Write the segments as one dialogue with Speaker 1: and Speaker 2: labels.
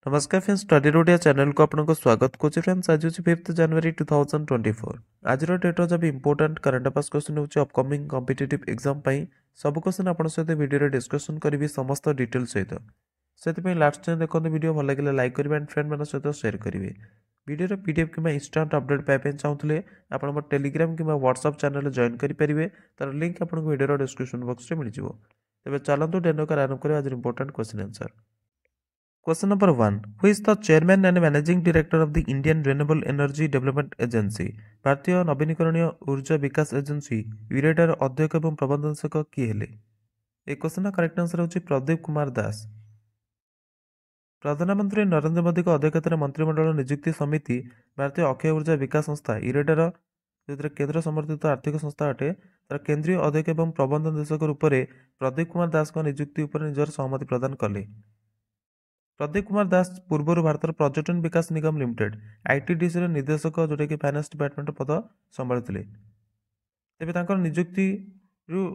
Speaker 1: नमस्कार friends, study रोडिया channel को आपको स्वागत करुच्ची। फ्रेंड्स आज हूँ 5 जनवरी 2024। आज डेट जब इंपोर्टाट करंट अफेयर्स क्वेश्चन होची अपकमिंग कॉम्पिटिटिव एग्जाम पई सब क्वेश्चन आपन सहित वीडियो रे डिस्कशन करी समस्त डिटेल सहित से लास्ट टाइम देखो वीडियो भल लगे लाइक करेंगे एंड फ्रेंड मान सहित शेयर करेंगे। वीडियो पीडीएफ कि इंस्टांट अपडेट पाइप चाहूले आप टेलीग्राम कि व्हाट्सएप चैनल जॉइन करेंगे। तार लिंक आपको वीडियो डिस्क्रिप्शन बॉक्स में मिल जाए। तेज चलते डेनो का आरंभ करें आज important question answer. Question number 1. Who is the chairman and managing director of the Indian Renewable Energy Development Agency? भारतीय नवीनीकरणीय ऊर्जा विकास एजेंसी यूरेडार अध्यक्ष एवं प्रबंधक किए हेले? ए क्वेश्चन करेक्ट आंसर होची प्रदीप कुमार दास। प्रधानमंत्री नरेंद्र मोदी अध्यक्षतार मंत्रिमंडल नियुक्ति समिति भारतीय अक्षय ऊर्जा विकास संस्था यूरेडार जो केंद्र समर्थित आर्थिक संस्था अटे तार केंद्रीय अध्यक्ष एवं प्रबंध निर्देशक रूप में प्रदीप कुमार दास नियुक्ति उपर निजर सहमति प्रदान कले। प्रदीप कुमार दास पूर्व भारत पर्यटन विकास निगम लिमिटेड आईटीडीसी निर्देशक जोटा कि फाइनेंस डिपार्टमेंट पद संभाली। तेज निजुक्ति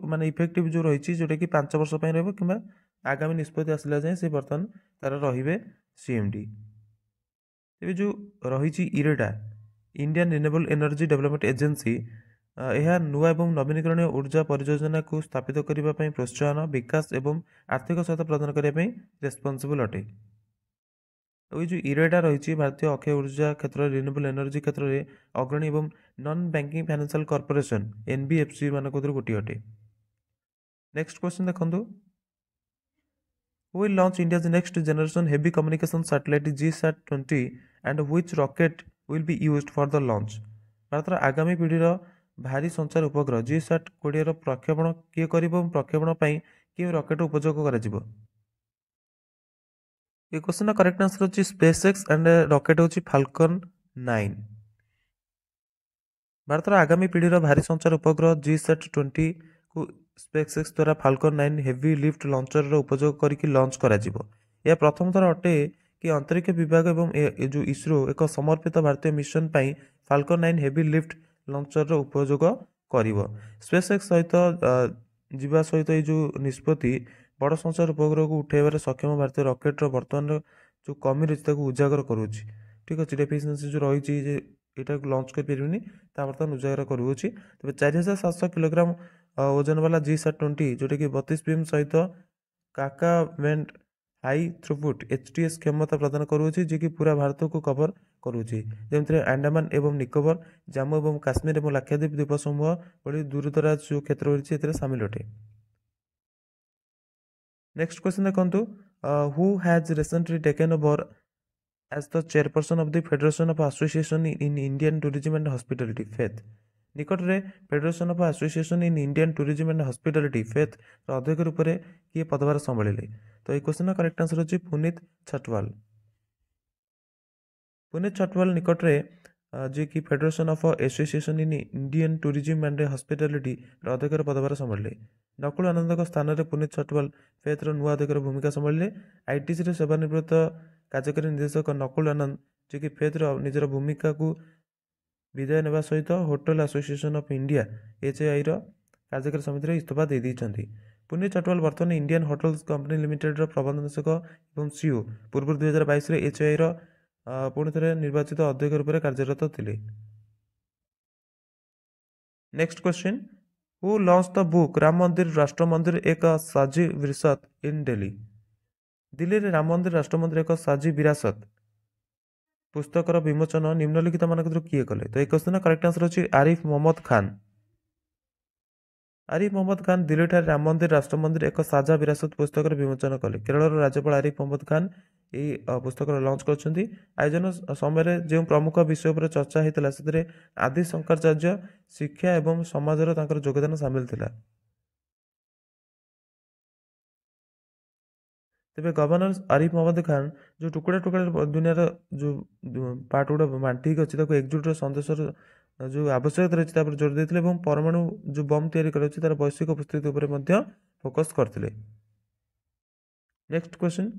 Speaker 1: माने इफेक्टिव जो रही जोटा कि 5 वर्ष कि आगामी निष्पत्ति आसला जाए से बर्तमान तार रे सीएमडी। तेज जो रही IREDA Indian renewable energy development agency यह नुआ एवं नवीनीकरणीय ऊर्जा परियोजना को स्थापित करने प्रोत्साहन विकास एवं आर्थिक सहायता प्रदान करने रेस्पॉन्सिबल अटे। तो जो इरेडा रही भारतीय अक्षय ऊर्जा क्षेत्र रिन्यूएबल एनर्जी क्षेत्र में अग्रणी एवं non banking financial corporation NBFC मान गोटे अटे। नेक्स्ट क्वेश्चन देखो, will launch India's next generation heavy communication satellite GSAT-20 and which rocket will be used for the launch? Bharat आगामी पीढ़ीर भारी संचार उपग्रह GSAT-20 प्रक्षेपण किए करिवो प्रक्षेपण पई कि रॉकेट उपयोग करा? ये क्वेश्चन करेक्ट आंसर होची स्पेसएक्स एंड रॉकेट होची फाल्कन 9। भारत आगामी पीढ़ीर भारी संचार उपग्रह GSAT-20 को स्पेसएक्स द्वारा फाल्कन 9 हेवी लिफ्ट लॉन्चर उपयोग करके लॉन्च करा जिवो। यह प्रथम थर अटे कि अंतरिक्ष विभाग एवं जो इसरो एक समर्पित भारतीय मिशन पई फाल्कन 9 हेवी लिफ्ट लॉन्चर उपयोग करिवो। स्पेसएक्स सहित जीवा सहित जो निष्पत्ति बड़ संचार उपग्रह को उठाइबार सक्षम भारतीय रॉकेटर बर्तमान जो कमी रही उजागर करुच्ची। ठीक अच्छे डेफिशिएंसी जो रही यहाँ लॉन्च कर बर्तमान उजागर करुच्ची। तेज 4700 किलोग्राम ओजन वाला GSAT-20 जोटा कि 32 बीम सहित काका वेंट हाई थ्रुपुट HTS क्षमता प्रदान करुच्ची, जी कि पूरा भारत को कवर करुच्ची, जमी अंडमान एवं निकोबर जम्मू एवं काश्मीर और लाक्षाद्वीप द्वीप समूह भली दूरदराज जो क्षेत्र रही सामिल अटे। नेक्स्ट क्वेश्चन देखो, who has recently taken over as the chairperson of the federation of association in Indian tourism and hospitality FAITH? निकट में federation of association in Indian tourism and hospitality FAITH अध्यक्ष रूप में किए पदभार संभाले? तो ये क्वेश्चन करेक्ट आंसर होची पुनीत छटवाल। पुनीत छटवाल निकट में जी कि federation of association in Indian tourism and hospitality अध्यक्ष पदभार संभाले। नकुल आनंद स्थान में पुनीत छटवाल फेथर नुआ अध्यक्ष भूमिका संभाले। आईटीसी सेवानिवृत्त कार्यकारी निर्देशक नकुल आनंद जी कि फेथर निजर भूमिका को विदाय नेवा सहित hotel association of India HAI कार्यकारी समिति इस्तीफा दे देइछन्ति। पुनीत छटवाल बर्तमान इंडियन होटल्स कंपनी लिमिटेड प्रबंध निर्देशक एवं सीईओ पूर्व 2022 HAI पुणी थे निर्वाचित अध्यक्ष रूप में कार्यरत थे। Next question, who launch the book Ram मंदिर राष्ट्र मंदिर एक साझी विरासत इन दिल्ली? दिल्ली रे राम मंदिर राष्ट्र मंदिर एक साझी विरासत पुस्तकर विमोचन निम्नलिखित मान किए कले? तो एक क्वेश्चन करेक्ट आंसर होची आरिफ मोहम्मद खान। आरिफ मोहम्मद खान दिल्ली ठारे राम मंदिर राष्ट्र मंदिर एक साझा विरासत पुस्तक विमोचन कले। केरल राज्यपाल आरिफ मोहम्मद खान यही पुस्तक लॉन्च कर आयोजन समय जो प्रमुख विषय पर चर्चा होता से आदि शंकराचार्य शिक्षा एवं समाजर योगदान सामिल थिला। तेज गवर्नर आरिफ मोहम्मद खान जो टुकड़ा टुकड़ा दुनिया जो पार्ट गुड़ा बांटिक अच्छी एकजुट संदेश जो आवश्यकता रही जोर देते परमाणु जो बम तार वैश्विक उपस्थिति फोकस करते। Next question,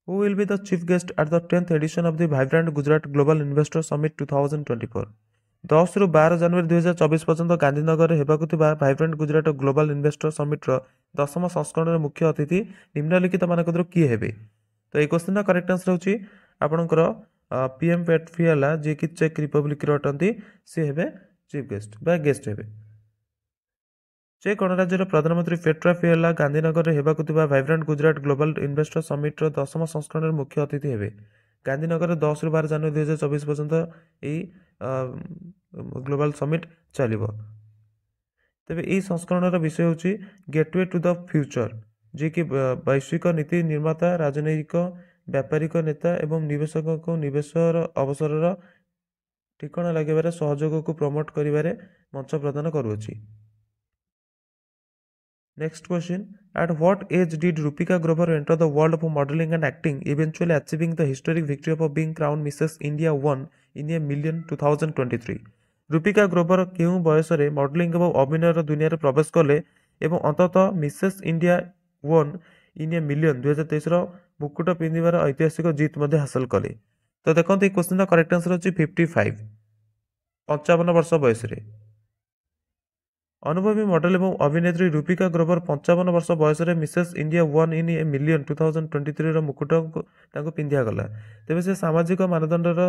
Speaker 1: Who will be the chief guest at the 10th edition of the Vibrant Gujarat Global Investor Summit 2024? 10 ରୁ 12 ଜାନୁଆରୀ 2024 पर्यंत गांधीनगर होगा भाइब्रांट गुजरात ग्लोबल इन्वेस्टर समिट्र 10ମ संस्करण मुख्य अतिथि निम्नलिखित मान किए हेबे? तो ये क्वेश्चन करेक्ट आंसर होची आपनकर पीएम पेटफियाला जे कि चेक रिपब्लिक रो अटंती से हेबे चीफ गेस्ट बा गेस्ट हेबे। चेक गणराज्यर प्रधानमंत्री पेट्रा फियाला गांधीनगर हेबाकु थिबा vibrant Gujarat global investor summit रो 10म संस्करण मुख्य अतिथि हेबे। गांधीनगर 10 रु 12 जनवरी 2024 पर्यंत एई ग्लोबल समिट चलिबो। तेबे एई संस्करणर विषय होची गेटवे टू द फ्यूचर जे कि वैश्विक नीति निर्माता राजनैतिक व्यापारिक नेता एवं निवेशक को निवेशर अवसरर ठिकाना लगे सहयोग को प्रमोट करिबारे मंच प्रदान करुछि। Next question. At what age did Rupika Grover enter the world of modeling and acting, eventually achieving the historic victory of being crowned Mrs. India 1 in a Million 2023? Rupika Grover केउं बयसरे मॉडलिंग एवं अभिनयर दुनिया रे प्रवेश कले एवं अंततः Mrs India 1 in a million 2023 रो मुकुट पिंधिबार ऐतिहासिक जीत मध्ये हासिल कले। तो देखंत ए क्वेश्चन द करेक्ट आंसर अछि 55 55 वर्ष बयसरे। अनुभवी मॉडल एवं अभिनेत्री रूपिका ग्रोवर 55 वर्ष बयस Mrs India 1 in a million 2023 रो मुकुट पिंधिया गला। तेबे से सामाजिक मानदंडर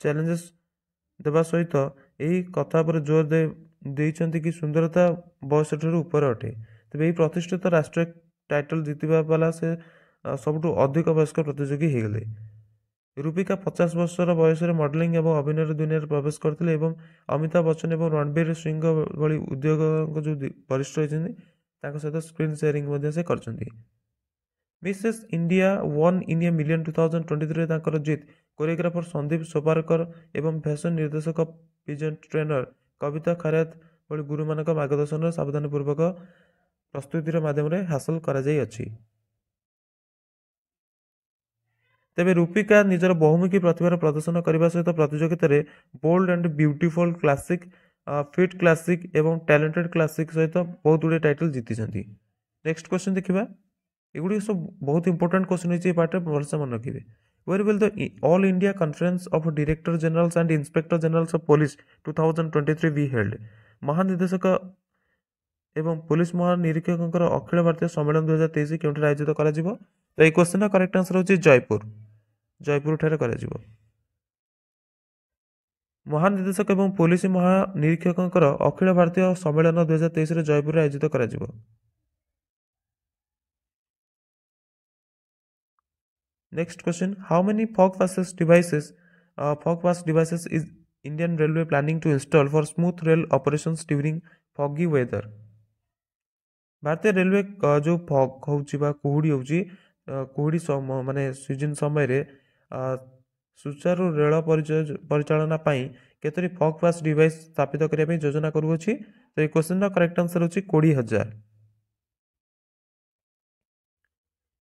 Speaker 1: चैलेंजेस देवा सहित यही कथा पर जोर देइछन्ति कि सुंदरता बयस ठारू ऊपर अटे। तेबे यही प्रतिष्ठित राष्ट्रीय टाइटल जीतिबा वाला से सबटु अधिक वयस्क प्रतियोगी हो गले। रूपिका 50 वर्षर बयस मॉडलिंग एवं अभिनय दुनिया प्रवेश करते एवं अमिताभ बच्चन एवं रणबीर सिंह भली उद्योग जो वरिष्ठ होती सहित स्क्रीन सेयरिंग से करछन्ति। Mrs India 1 in a million 2023 तांकर जीत कोरियोग्राफर संदीप सोपारकर एवं फैशन निर्देशक पीजेंट ट्रेनर कविता खरात भली गुरु मानक मार्गदर्शन सावधानीपूर्वक प्रस्तुतिर माध्यम हासिल करा जाई अछि। तेबे रूपिका निजर बहुमुखी प्रतिभार प्रदर्शन करने सहित प्रतियोगिता रे bold and beautiful classic fit classic एवं टैलेंटेड क्लासिक सहित बहुत गुड़े टाइटल जीति। नेक्स्ट क्वेश्चन देखिबा एगुडी सब बहुत इंपोर्टेंट क्वेश्चन होइछि पार्ट भलसे मन रखिबे। Where will the all India conference of director generals and inspector generals of police 2023 be held? महानिदेशक एवं पुलिस महानिरीक्षक अखिल भारतीय सम्मेलन 2023 केउठे आयोजित करा जिवो? तो ये क्वेश्चन करेक्ट आंसर होची जयपुर। जयपुर ठारे करा जिवो। महानिदेशक एवं पुलिस महानिरीक्षक अखिल भारतीय सम्मेलन 2023 रे जयपुर रे आयोजित करा जिवो। Next question, how many fog pass devices is Indian railway planning to install for smooth rail operations during foggy weather? भारतीय रेलवे जो फॉग होउची बा कुहुडी होउची कुहुडी माने सीजन समय रे सुचारू रेल परिचालना पाई केतरी फॉग पास डिवाइस स्थापित करिया पे योजना करूछि? तो ये क्वेश्चन करेक्ट आंसर होछि 20,000।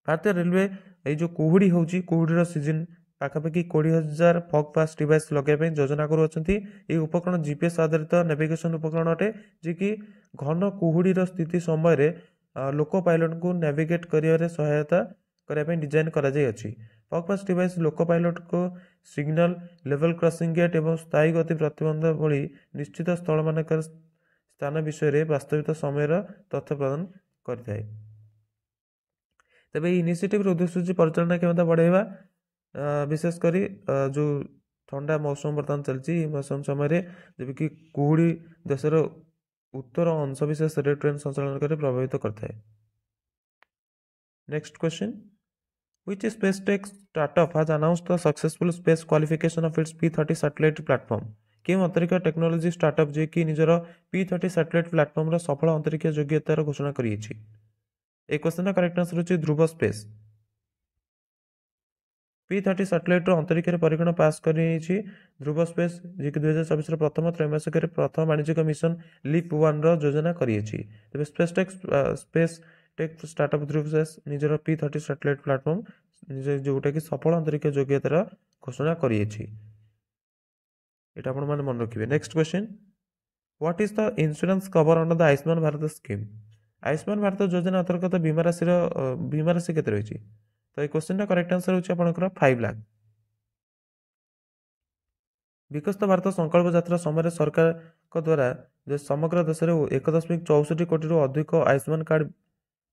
Speaker 1: भारतीय रेलवे ये जो कुहुडी होउची कुहुडीर सीजन पाखापाखि 20,000 फॉग पास डिवाइस लगाइबा योजना करूछन्ती। ये उपकरण जीपीएस आधारित नेविगेशन उपकरण अटे जे कि घन कुहुडीर स्थिति समय रे लोको पायलट को नेविगेट करियारे सहायता करिया डिजाइन करा जाय अछि। फॉग पास डिवाइस लोको पायलट को सिग्नल लेवल क्रॉसिंग गेट एवं स्थायी गति प्रतिबंध भली निश्चित स्थल मानकर स्थान विषय रे वास्तविक समय तथ्य प्रदान करथाय। तबे इनिशिएटिव उद्देश्य परिचालना क्षमता बढ़ाइबा विशेष करी जो ठंडा मौसम बर्तमान चलती मौसम समय जब कि कुहुडी देशर उत्तर अंश विशेष ट्रेन संचालन करे प्रभावित करता है। Next question, which space tech startup has announced the successful space qualification of its P30 satellite platform? केउं अंतरिक्ष टेक्नोलॉजी स्टार्टअप जे कि निजर P30 सैटेलाइट प्लेटफॉर्म रो सफल अंतरिक्ष योग्यतार घोषणा करिछि? ए क्वेश्चन करेक्ट आंसर होछि ध्रुव स्पेस। P30 सैटेलाइट रो अंतरिक्ष परीक्षण पास करिछि ध्रुव स्पेस जे कि 2024 प्रथम त्रैमासिक प्रथम वाणिज्यिक मिशन लीप 1 रो योजना करिछि। तबे स्पेस टेक स्टार्टअप ध्रुव स्पेस निजर P30 सैटेलाइट प्लेटफॉर्म जोटा कि सफल अंतरिक्ष योग्यतार घोषणा करिछि। एटा आपण माने मन रखिबे। Next question, what is the insurance cover under the Ayushman Bharat scheme? Ayushman Bharat योजना अंतर्गत बीमा राशि केते रहिछि? तो ये क्वेश्चन करेक्ट आंसर होछि आपनकर 5 लाख। विकसित भारत संकल्प यात्रा समय सरकार को द्वारा समग्र देश में 1.64 कोटी अधिक आयुष्मान कार्ड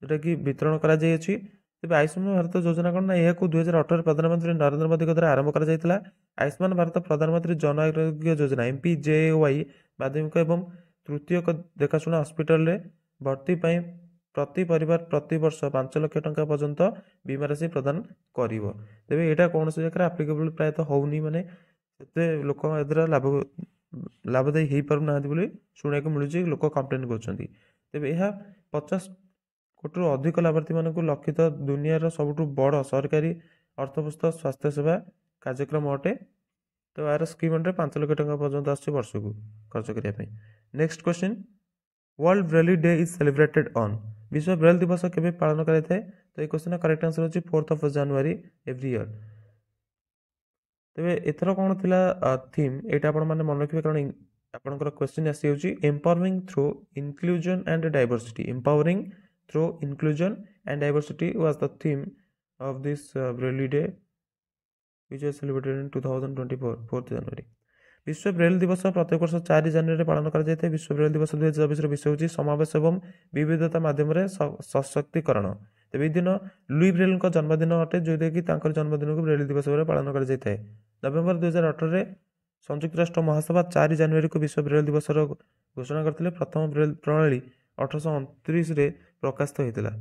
Speaker 1: जोटा कि वितरण करा जाय अछि ତେବେ ଆୟୁଷ୍ମାନ ଭାରତ ଯୋଜନା କ'ଣ ନା ଏହାକୁ 2018 ପ୍ରଧାନମନ୍ତ୍ରୀ ନରେନ୍ଦ୍ର ମୋଦିଙ୍କ ଦ୍ୱାରା ଆରମ୍ଭ କରାଯାଇଥିଲା। ଆୟୁଷ୍ମାନ ଭାରତ ପ୍ରଧାନମନ୍ତ୍ରୀ ଜନ ଆରୋଗ୍ୟ ଯୋଜନା MPJY ମାଧ୍ୟମିକ ଏବଂ ତୃତୀୟ ଦେଖାଶୁଣା ହସ୍ପିଟାଲରେ ଭର୍ତ୍ତି ପାଇଁ ପ୍ରତି ପରିବାର ପ୍ରତିବର୍ଷ 5 ଲକ୍ଷ ଟଙ୍କା ପର୍ଯ୍ୟନ୍ତ ବୀମା ରାଶି ପ୍ରଦାନ କରିବ। ତେବେ ଏଇଟା କୌଣସି ଜାଗାରେ ଆପ୍ଲିକେବୁଲ୍ ପ୍ରାୟତଃ ହେଉନି, ମାନେ ସେତେ ଲୋକ ଏଥିରେ ଲାଭଦାୟୀ ହେଇପାରୁନାହାନ୍ତି ବୋଲି ଶୁଣିବାକୁ ମିଳୁଛି, ଲୋକ କମ୍ପ୍ଲେନ୍ କରୁଛନ୍ତି। ତେବେ ଏହା 50 କୋଟିରୁ ଅଧିକ ଲାଭାର୍ଥୀମାନଙ୍କୁ ଲକ୍ଷିତ ଦୁନିଆର ସବୁଠୁ ବଡ଼ ସରକାରୀ ଅର୍ଥପୁସ୍ତ ସ୍ୱାସ୍ଥ୍ୟ ସେବା କାର୍ଯ୍ୟକ୍ରମ ଅଟେ। ତ ଏହାର ସ୍କିମ୍ ଅଣ୍ଡରେ 5 ଲକ୍ଷ ଟଙ୍କା ପର୍ଯ୍ୟନ୍ତ ଆସୁଛି ବର୍ଷକୁ ଖର୍ଚ୍ଚ କରିବା ପାଇଁ। Next question, world braille day is celebrated on? ବିଶ୍ୱ ବ୍ରେଲ୍ ଦିବସ କେବେ ପାଳନ କରାଯାଇଥାଏ? ତ এই କ୍ୱେଶ୍ଚିନ୍ର କରେକ୍ଟ ଆନ୍ସର ହେଉଛି 4th ଜାନୁଆରୀ ଏଭ୍ରି ଇୟର୍। ତେବେ ଏଥର କ'ଣ ଥିଲା ଥିମ୍, ଏଇଟା ଆପଣମାନେ ମନେ ରଖିବେ, କାରଣ ଆପଣଙ୍କର କ୍ୱେଶ୍ଚିନ୍ ଆସିଯାଉଛି empowering through inclusion and diversity. Empowering through inclusion and diversity was the theme of this Braille day which was celebrated in 2024 4th January. ବିଶ୍ୱ ବ୍ରେଲ୍ ଦିବସ ପ୍ରତ୍ୟେକ ବର୍ଷ 4 ଜାନୁଆରୀରେ ପାଳନ କରାଯାଇଥାଏ। ବିଶ୍ୱ ବ୍ରେଲ୍ ଦିବସ 2024ର ବିଷୟ ହେଉଛି ସମାବେଶ ଏବଂ ବିବିଧତା ମାଧ୍ୟମରେ ସଶକ୍ତିକରଣ। ତେବେ ଏହି ଦିନ ଲୁଇ ବ୍ରେଲ୍ଙ୍କ ଜନ୍ମଦିନ ଅଟେ, ଯେଉଁଟାକି ତାଙ୍କର ଜନ୍ମଦିନକୁ ବ୍ରେଲ୍ ଦିବସ ଭାବରେ ପାଳନ କରାଯାଇଥାଏ। ନଭେମ୍ବର 2018ରେ ସଂଯୁକ୍ତ ରାଷ୍ଟ୍ର ମହାସଭା 4 ଜାନୁଆରୀକୁ ବିଶ୍ୱ ବ୍ରେଲ୍ ଦିବସର ଘୋଷଣା କରିଥିଲେ। ପ୍ରଥମ ବ୍ରେଲ୍ ପ୍ରଣାଳୀ 1829ରେ ପ୍ରକାଶିତ ହୋଇଥିଲା।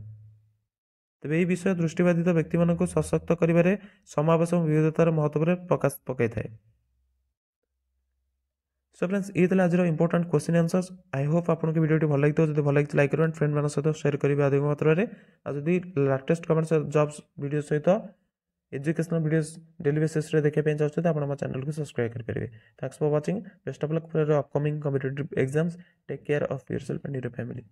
Speaker 1: ତେବେ ଏହି ବିଷୟ ଦୃଷ୍ଟିବାଧିତ ବ୍ୟକ୍ତିମାନଙ୍କୁ ସଶକ୍ତ କରିବାରେ ସମାବେଶ ଏବଂ ବିବିଧତାର ମହତ୍ତ୍ୱରେ ପ୍ରକାଶ ପକାଇଥାଏ। ସୋ ଫ୍ରେଣ୍ଡସ୍, ये ଥିଲା ଆଜିର ଇମ୍ପୋର୍ଟାଣ୍ଟ କ୍ୱେଶ୍ଚିନ୍ ଆନ୍ସର୍ସ। ଆଇ ହୋପ୍ ଆପଣଙ୍କୁ ଭିଡ଼ିଓଟି ଭଲ ଲାଗିଥିବ। ଯଦି ଭଲ ଲାଗିଛି ଲାଇକ୍ କରିବେ, ଫ୍ରେଣ୍ଡମାନଙ୍କ ସହିତ ସେୟାର କରିବେ ଅଧିକ ମାତ୍ରାରେ। ଆଉ ଯଦି ଲାଟେଷ୍ଟ କମେଣ୍ଟ ଜବ୍ସ ଭିଡ଼ିଓ ସହିତ ଏଜୁକେସନାଲ ଭିଡ଼ିଓସ୍ ଡେଲି ବେସିସ୍ରେ ଦେଖିବା ପାଇଁ ଚାହୁଁଛନ୍ତି, ଆପଣ ମୋ ଚ୍ୟାନେଲକୁ ସବସ୍କ୍ରାଇବ୍ କରିପାରିବେ। Thanks for watching. Best of luck for upcoming competitive exams. Take care of yourself and your family.